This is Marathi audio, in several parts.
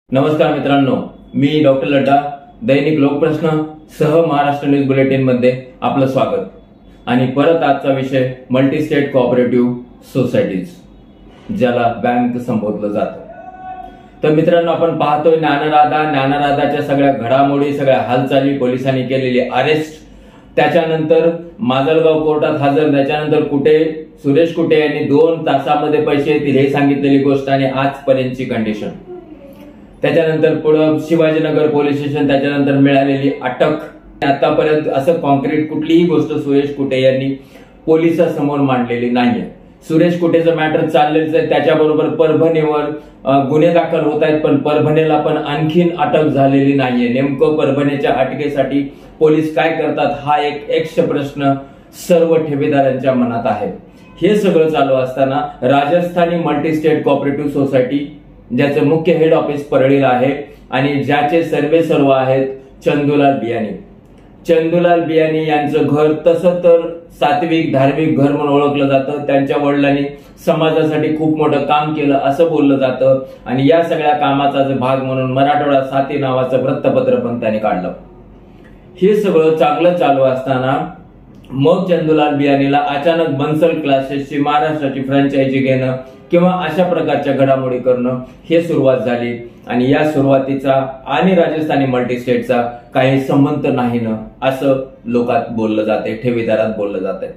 नमस्कार मित्रांनो, मी डॉक्टर लड्डा दैनिक लोकप्रश्न सह महाराष्ट्र न्यूज बुलेटिन मध्ये आपलं स्वागत। आणि परत आजचा विषय मल्टी स्टेट कोऑपरेटिव्ह सोसायटीज, ज्याला बँक संबोधलं जातं। तर मित्रांनो, आपण पाहतोय ज्ञानराधाच्या सगळ्या घडामोडी, सगळ्या हालचाली, पोलिसांनी केलेली अरेस्ट, त्याच्यानंतर माजलगाव कोर्टात हजर, त्याच्यानंतर सुरेश कुटे यांनी 2 तासामध्ये पैसे येतील हे सांगितलेली गोष्ट आणि आजपर्यंतची कंडिशन, त्याच्यानंतर पुढे शिवाजीनगर पोलीस स्टेशन, त्याच्यानंतर मिळालेली अटक। आतापर्यंत असं कॉन्क्रीट कुठलीही गोष्ट सुरेश कुटे यांनी पोलिसांसमोर मांडलेली नाहीये। सुरेश कुटेचं मॅटर चाललेच आहे, त्याच्याबरोबर परभणीवर गुन्हे दाखल होत आहेत, पण परभणीला पण आणखीन अटक झालेली नाहीये। नेमकं परभणीच्या अटकेसाठी पोलीस काय करतात हा एक यक्ष प्रश्न सर्व ठेवीदारांच्या मनात आहे। हे सगळं चालू असताना Rajasthani multi state cooperative society, ज्याचं मुख्य हेड ऑफिस परळीला आहे आणि ज्याचे सर्व आहेत चंदूलाल बियाणी। चंदूलाल बियाणी यांचं घर तसं तर सात्विक धार्मिक घर म्हणून ओळखलं जातं। त्यांच्या वडिलांनी समाजासाठी खूप मोठं काम केलं असं बोललं जातं आणि या सगळ्या कामाचा भाग म्हणून मराठवाडा साथी नावाचं वृत्तपत्र पण त्यांनी काढलं। हे सगळं चांगलं चालू असताना मग चंदूलाल बियाणीला अचानक बन्सल क्लासेसची महाराष्ट्राची फ्रँचायझी घेणं किंवा अशा प्रकारच्या घडामोडी करणं हे सुरुवात झाली आणि या सुरुवातीचा आणि राजस्थानी मल्टी स्टेटचा काही संबंध नाही ना असं लोकात बोललं जाते, ठेवीदारात बोललं जाते।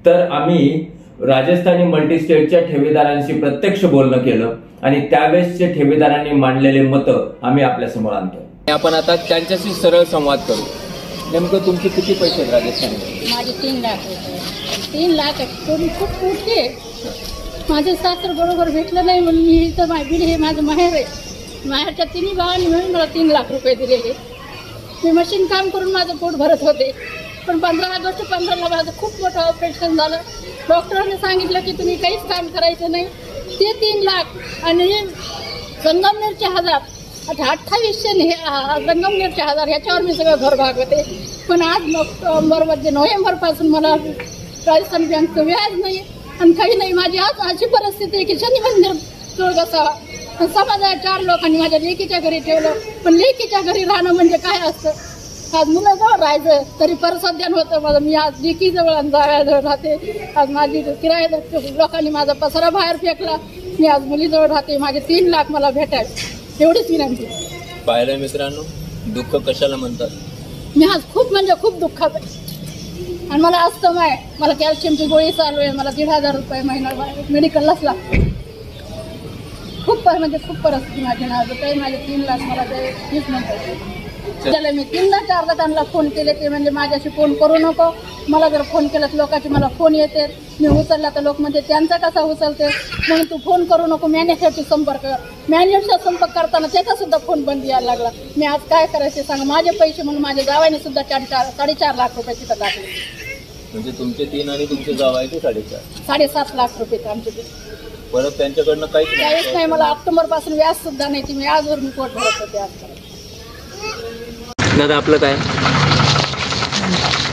तर आम्ही राजस्थानी मल्टी स्टेटच्या ठेवीदारांशी प्रत्यक्ष बोलणं केलं आणि त्यावेळेसच्या ठेवीदारांनी मांडलेले मतं आम्ही आपल्या समोर आणतो। आपण आता त्यांच्याशी सरळ संवाद करू। नेमकं तुमचे किती पैसे आहेत राजस्थानी? माझे 3 लाख रुपये। 3 लाख थोडी खूप मोठी। माझे सासर बरोबर भेटलं नाही म्हणून मी इथं बिल हे माझं माहेर आहे। माहेरच्या 3 भावांनी मिळून मला 3 लाख रुपये दिलेले। मी मशीन काम करून माझं पोट भरत होते, पण 15 ऑगस्ट 15ला माझं खूप मोठं ऑपरेशन झालं। डॉक्टरांनी सांगितलं की तुम्ही काहीच काम करायचं नाही। ते 3 लाख आणि संगमनेरचे 1000, 2800 संगमनेरचे 1000 ह्याच्यावर मी सगळं घर भागवते। पण आज नोव्हेंबर पासून मला राजस्थान बँकचं व्याज नाही आणि काही नाही। माझी आज अशी परिस्थिती आहे की शनी मंदिर बसावा समाजाच्या 4 लोकांनी माझ्या लेकीच्या घरी ठेवलं, पण लेकीच्या घरी राहणं म्हणजे काय असतं। आज मुलाजवळ राहायचं तरी परसध्यान होतं माझं। मी आज लेकीजवळ आणि जाव्याजवळ राहते। आज माझी किराया लोकांनी माझा पसारा बाहेर फेकला, मी आज मुलीजवळ राहते। माझे 3 लाख मला भेटायचे, एवढीच विनंती। पाहिलं मित्रांनो, दुःख कशाला म्हणतात? मी आज खूप म्हणजे खूप दुःखात आहे आणि मला अस्थमा आहे, मला कॅल्शियमची गोळी चालू आहे, मला 1500 रुपये महिना मेडिकललाच लागतो। खूप म्हणजे खूप परिस्थिती माझी ना काही। माझे 3 लाख मला ते हेच म्हणतात। त्याला मी 3-4 त्यांना फोन केले, ते म्हणजे माझ्याशी फोन करू नको। मला जर फोन केला तर लोकांचे मला फोन येते, मी उचलला तर लोक म्हणजे त्यांचा कसा उचलते, म्हणून तू फोन करू नको, मॅनेजरशी संपर्क कर। मॅनेजरचा संपर्क करताना त्याचा सुद्धा फोन बंद यायला लागला। मी आज काय करायचे सांगा? माझे पैसे म्हणून माझ्या जावाने सुद्धा 4.5 लाख रुपये तिथं टाकले। म्हणजे तुमचे 3 आणि तुमचे जावायचे 7.5 लाख रुपये आमचे ते। परत त्यांच्याकडनं काहीच नाही। मला ऑक्टोबर पासून व्याज सुद्धा नाही, ती मी आजवर मी पोट भरत होते आज। दादा आपलं काय?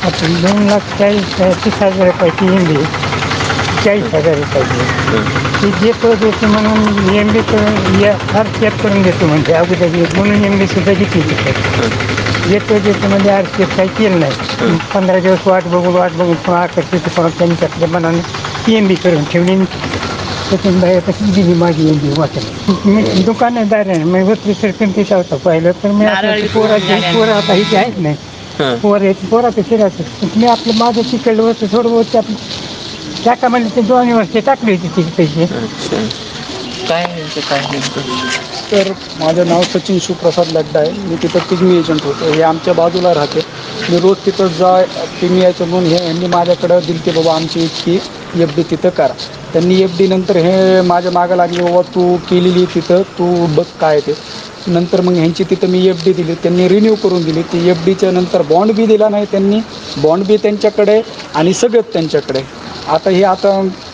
आपण 2,40,30,000 रुपयाची एम.डी 40,000 रुपयाची ती देतो म्हणून एम.डी करून आर.सी.एफ करून देतो म्हणजे अगोदर म्हणून एम.डी सुद्धा घेतली देतो म्हणजे आर.सी.एफ काही केलं नाही। 15 दिवस वाट बघून आकर्षित त्यांच्याकडे मनाने एम.डी करून ठेवली। त्यातून बाहेर तशी दिली माझी एम.डी वाटत। मी दुकानदार आहे, मी होती सरकून तिथं होतं पाहिलं तर मी पोरं आता इथे आहेत नाही, पोराचं फिरायचं मी आपलं माझं तिकडलं होतं थोडं होतं आपलं टाका म्हणलं ते 2 वर्ष टाकले होते तिथे पैसे। काय तर माझं नाव सचिन शिवप्रसाद लड्डा आहे, मी तिथं पिग्मी एजंट होतो। हे आमच्या बाजूला राहते, मी रोज तिथं पिग्मी यायचं म्हणून यांनी माझ्याकडं दिली की बाबा आमची इतकी एफ.डी तिथं करा। त्यांनी एफ.डी नंतर हे माझ्या मागं लागले, बाबा तू केलेली तिथं तू बघ काय ते। नंतर मग ह्यांची तिथं मी एफ.डी दिली, त्यांनी रिन्यू करून दिली। ती एफ.डीच्या नंतर बॉन्ड बी दिला नाही त्यांनी, बॉन्ड बी त्यांच्याकडे आणि सगळंच त्यांच्याकडे। आता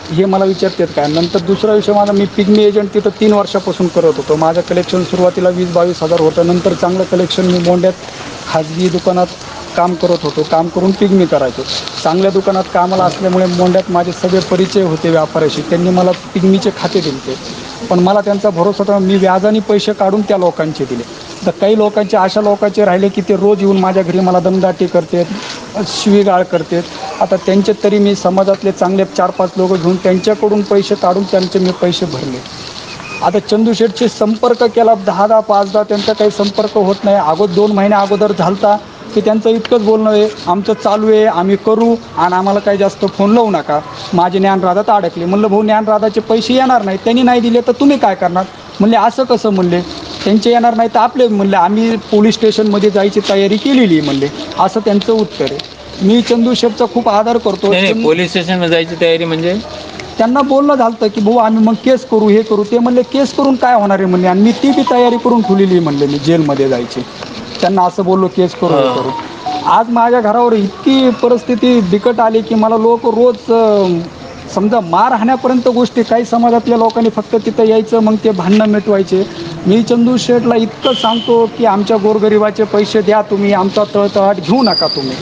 हे मला विचारतात काय। नंतर दुसरा विषय माझा, मी पिग्मी एजंट तिथं 3 वर्षापासून करत होतो। माझं कलेक्शन सुरुवातीला 20-22 हजार होतं, नंतर चांगलं कलेक्शन मी मोंड्यात खाजगी दुकानात काम करत होतो, काम करून पिग्मी करायचो। चांगल्या दुकानात कामाला असल्यामुळे मोंड्यात माझे सगळे परिचय होते व्यापाऱ्याशी, त्यांनी मला पिग्मीचे खाते दिले। पण मला त्यांचा भरोसा होता. मी व्याजाने पैसे काढून त्या लोकांचे दिले. तर काही लोकांचे अशा लोकांचे राहिले की ते रोज येऊन माझ्या घरी मला दमदाटी करतात, शिवीगाळ करतात. आता त्यांचे तरी मी समाजातले चांगले 4-5 लोक घेऊन त्यांच्याकडून पैसे काढून त्यांचे मी पैसे भरले. आता चंदू शेठचे संपर्क केला 10-10, 5-10, त्यांचा काही संपर्क होत नाही. 2 महिन्या अगोदर झालता की त्यांचं इतकंच बोलणं आहे, आमचं चालू आहे, आम्ही करू आणि आम्हाला काही जास्त फोन लावू नका. माझे ज्ञानराधात अडकले. म्हणलं भाऊ, ज्ञानराधाचे पैसे येणार नाही, त्यांनी नाही दिले तर तुम्ही काय करणार? म्हणले असं कसं? म्हणले त्यांचे येणार नाही तर आपले. म्हणले आम्ही पोलीस स्टेशनमध्ये जायची तयारी केलेली म्हणले. असं त्यांचं उत्तर आहे. मी चंदू शेठचा खूप आदर करतो. पोलीस स्टेशनमध्ये जायची तयारी म्हणजे त्यांना बोलणं झालं की भाऊ आम्ही मग केस करू, हे करू. ते म्हणले केस करून काय होणार आहे म्हणले, आणि मी ती बी तयारी करून ठेवलेली म्हणले मी जेलमध्ये जायची. त्यांना असं बोललो केस करू, हे करू. आज माझ्या घरावर इतकी परिस्थिती बिकट आली की मला लोक रोज समजा मार हाण्यापर्यंत गोष्टी. काही समाजातल्या लोकांनी फक्त तिथं यायचं, मग ते भांडणं मिटवायचे. मी चंदू शेठला इतकं सांगतो की आमच्या गोरगरिबाचे पैसे द्या तुम्ही, आमचा तळतळाट घेऊ नका तुम्ही.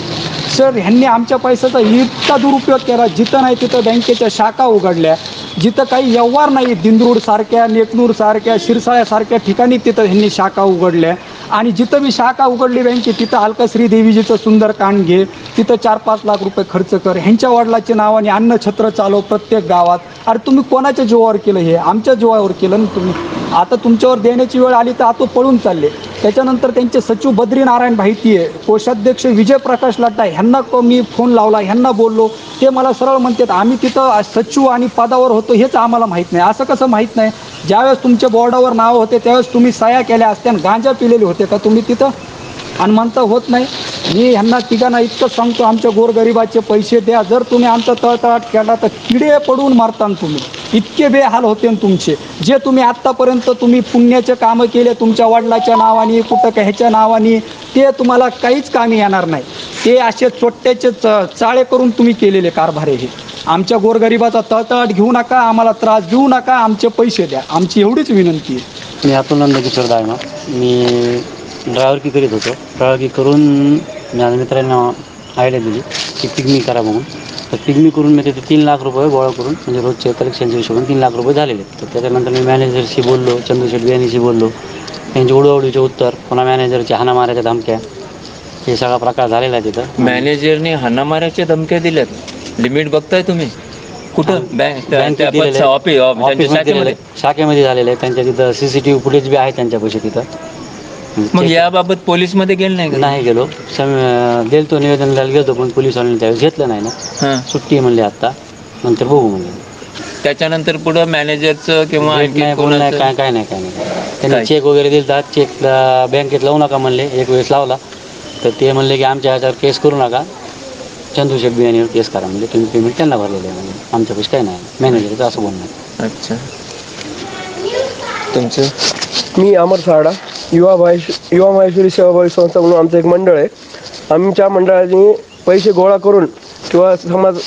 सर, ह्यांनी आमच्या पैशाचा इतका दुरुपयोग केला. जिथं नाही तिथं बँकेच्या शाखा उघडल्या. जिथं काही व्यवहार नाही, दिंदरूडसारख्या, नेकनूरसारख्या, शिरसाळ्यासारख्या ठिकाणी तिथं ह्यांनी शाखा उघडल्या. आणि जिथं मी शाखा उघडली बँके तिथं अलकाश्री देवीजीचं सुंदरकांड घे, तिथं 4-5 लाख रुपये खर्च कर. ह्यांच्या वडिलाच्या नावाने अन्नछत्र चालव प्रत्येक गावात. अरे तुम्ही कोणाच्या जीवावर केलं? हे आमच्या जीवावर केलं ना तुम्ही. आता तुमच्यावर देण्याची वेळ आली तर आता पळून चालले. त्याच्यानंतर त्यांचे सचिव बद्रीनारायण भाईती आहे, कोषाध्यक्ष विजयप्रकाश लड्डा, ह्यांना मी फोन लावला, ह्यांना बोललो. ते मला सरळ म्हणतात आम्ही तिथं सचिव आणि पदावर होतो हेच आम्हाला माहीत नाही. असं कसं माहीत नाही? ज्यावेळेस तुमच्या बोर्डावर नाव होते त्यावेळेस तुम्ही सह्या केल्या असत्या, गांजा पिलेले होते का तुम्ही तिथं? आणि म्हणता होत नाही. मी ह्यांना तिघांना इतकंच सांगतो, आमच्या गोरगरिबाचे पैसे द्या. जर तुम्ही आमचा तळतळाट केला तर किडे पडून मारता तुम्ही. इतके बेहाल होते तुमचे. जे तुम्ही आत्तापर्यंत तुम्ही पुण्याचे कामं केले तुमच्या वडिलाच्या नावाने, कुठं ह्याच्या नावाने, ते तुम्हाला काहीच कामी येणार नाही. ते असे चोट्ट्याचे चाळे करून तुम्ही केलेले कारभार हे. आमच्या गोरगरिबाचा तळतळाट घेऊ नका, आम्हाला त्रास देऊ नका, आमचे पैसे द्या, आमची एवढीच विनंती आहे. मी अतुल नंदकिशोर दायमा. मी ड्रायव्हरकी करीत होतो. ड्रायव्हरकी करून माझ्या मित्रांना आयडिया दिली की पिगमी करा म्हणून. तर पिगमी करून मी तिथे 3 लाख रुपये गोळा करून, म्हणजे रोजचे कलेक्शनच्या हिशोबाने 3 लाख रुपये झालेले. तर त्याच्यानंतर मी मॅनेजरशी बोललो, चंदू शेठ बियाणीशी बोललो. त्यांचे उडवडीचे उत्तर, पुन्हा मॅनेजरचे हाना मारायच्या धमक्या, हे सगळा प्रकार झालेला आहे तिथं. मॅनेजरने हाना मारायच्या धमक्या दिल्यात. लिमिट बघताय तुम्ही कुठं? शाखेमध्ये झालेलं आहे. त्यांच्या तिथं CCTV फुटेज बी आहे त्यांच्यापाशी तिथं. मग याबाबत पोलीसमध्ये गेलं नाही का? नाही गेलो. गेलतो, निवेदन द्यायला गेलो, पण पोलिसांनी त्यावेळेस घेतलं नाही ना. सुट्टी म्हणले आत्ता, नंतर बघू म्हणले. त्याच्यानंतर पुढं मॅनेजरचं किंवा काय नाही त्यांनी चेक वगैरे दिलता. चेक बँकेत लावू नका म्हणले. एक वेळेस लावला तर ते म्हणले की आमच्या ह्याच्यावर केस करू नका, चंदू शेठ बियाणीवर केस करा म्हणजे. तुम्ही पेमेंट त्यांना भरलेलं आहे म्हणजे, आमच्यापाशी काय नाही. मॅनेजरचं असं बोलणं. अच्छा. तुमचं? मी अमर सारडा, युवा माहेश्वरी सेवाभावी संस्था म्हणून आमचं एक मंडळ आहे. आमच्या मंडळाने पैसे गोळा करून किंवा समाज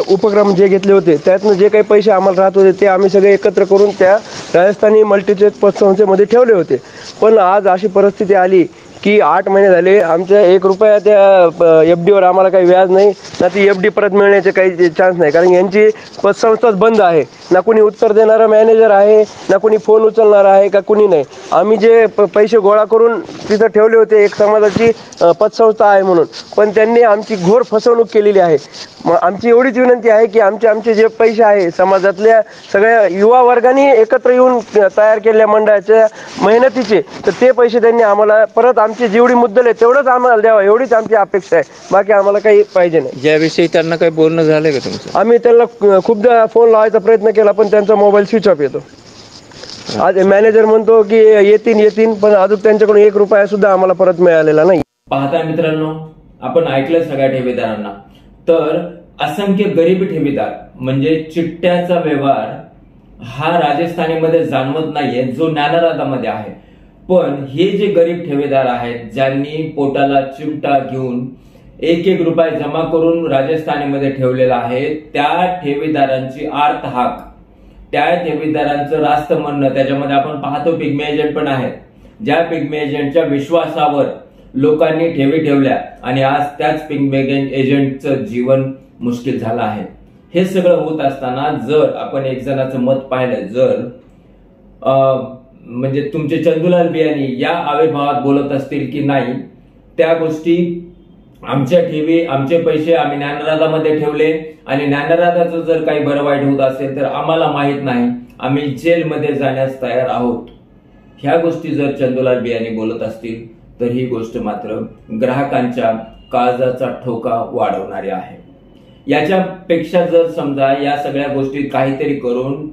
उपक्रम जे घेतले होते त्यातनं जे काही पैसे आम्हाला राहत होते ते आम्ही सगळे एकत्र करून त्या राजस्थानी मल्टीचेक पतसंस्थेमध्ये ठेवले होते. पण आज अशी परिस्थिती आली की 8 महिने झाले आमच्या 1 रुपया त्या FDवर आम्हाला काही व्याज नाही ना. ती FD परत मिळण्याचे काही चान्स नाही, कारण यांची पतसंस्थाच बंद आहे. ना कोणी उत्तर देणारा मॅनेजर आहे, ना कोणी फोन उचलणारा आहे, का कोणी नाही. आम्ही जे पैसे गोळा करून तिथं ठेवले होते, एक समाजाची पतसंस्था आहे म्हणून, पण त्यांनी आमची घोर फसवणूक केलेली आहे. मग आमची एवढीच विनंती आहे की आमचे जे पैसे आहे समाजातल्या सगळ्या युवा वर्गाने एकत्र येऊन तयार केलेल्या मंडळाच्या मेहनतीचे, तर ते पैसे त्यांनी आम्हाला परत आमची जेवढी मुद्दल आहे तेवढंच आम्हाला द्यावं, एवढीच आमची अपेक्षा आहे. बाकी आम्हाला काही पाहिजे नाही. याविषयी त्यांना काही बोलणं झालं का तुमचं? आम्ही त्यांना खूपदा फोन लावायचा प्रयत्न केला पण त्यांचा मोबाईल स्विच ऑफ येतो. आज मॅनेजर म्हणतो की येतील, पण अजून त्यांच्याकडून 1 रुपया सुद्धा आम्हाला परत मिळालेला नाही. पाहता मित्रांनो, आपण ऐकलं सगळ्या ठेवीदारांना. तर असंख्य गरीब ठेवीदार म्हणजे चिट्ट्याचा व्यवहार हा राजस्थानीमध्ये जाणवत नाहीये, जो ज्ञानराधामध्ये आहे. पण हे जे गरीब ठेवीदार आहेत, ज्यांनी पोटाला चिमटा घेऊन 1-1 रुपये जमा करून राजस्थानीमध्ये ठेवलेला आहे, त्या ठेवीदारांची आर्त हाक, त्या ठेवीदारांचं रास्त म्हणणं, त्याच्यामध्ये आपण पाहतो पिग्मी एजंट पण आहेत. ज्या पिग्मी एजंटच्या विश्वासावर लोकांनी ठेवी ठेवल्या आणि आज त्याच पिग्मी एजंटचं जीवन मुश्किल झालं आहे. हे सगळं होत असताना जर आपण एक जणाचं मत पाहिलं, जर म्हणजे तुमचे चंदूलाल बियाणी या आविर्भावात बोलत असतील की नाही, त्या गोष्टी आमच्या ठेवी, आमचे पैसे आम्ही ज्ञानराधामध्ये ठेवले आणि ज्ञानराधाचं जर काही बरं वाईट होत असेल तर आम्हाला माहित नाही, आम्ही जेलमध्ये जाण्यास तयार आहोत, ह्या गोष्टी जर चंदूलाल बियाणी बोलत असतील तर ही गोष्ट मात्र ग्राहकांच्या काळजाचा ठोका वाढवणारी आहे. याच्यापेक्षा जर समजा या सगळ्या गोष्टी काहीतरी करून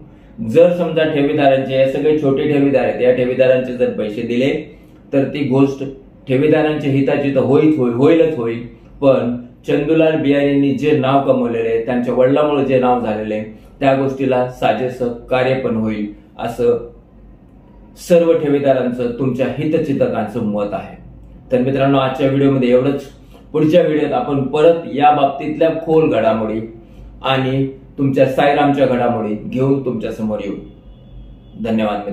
जर समजा ठेवीदारांचे, हे सगळे छोटे ठेवीदार आहेत, या ठेवीदारांचे जर पैसे दिले तर ती गोष्ट ठेवीदारांच्या हिताची तर होईलच होईल, पण चंदूलाल बियाणींनी जे नाव कमवलेले आहे, त्यांच्या वडिलांमुळे जे नाव झालेले आहे, त्या गोष्टीला साजेसं कार्य पण होईल असं सर्व ठेवीदारांचं, तुमच्या हितचिंतकांचं मत आहे. तर मित्रांनो, आजच्या व्हिडिओमध्ये एवढंच. पुढच्या व्हिडिओत आपण परत या बाबतीतल्या खोल घडामोडी आणि तुमच्या साईरामच्या घडामोडी घेऊन तुमच्या समोर येऊ. धन्यवाद.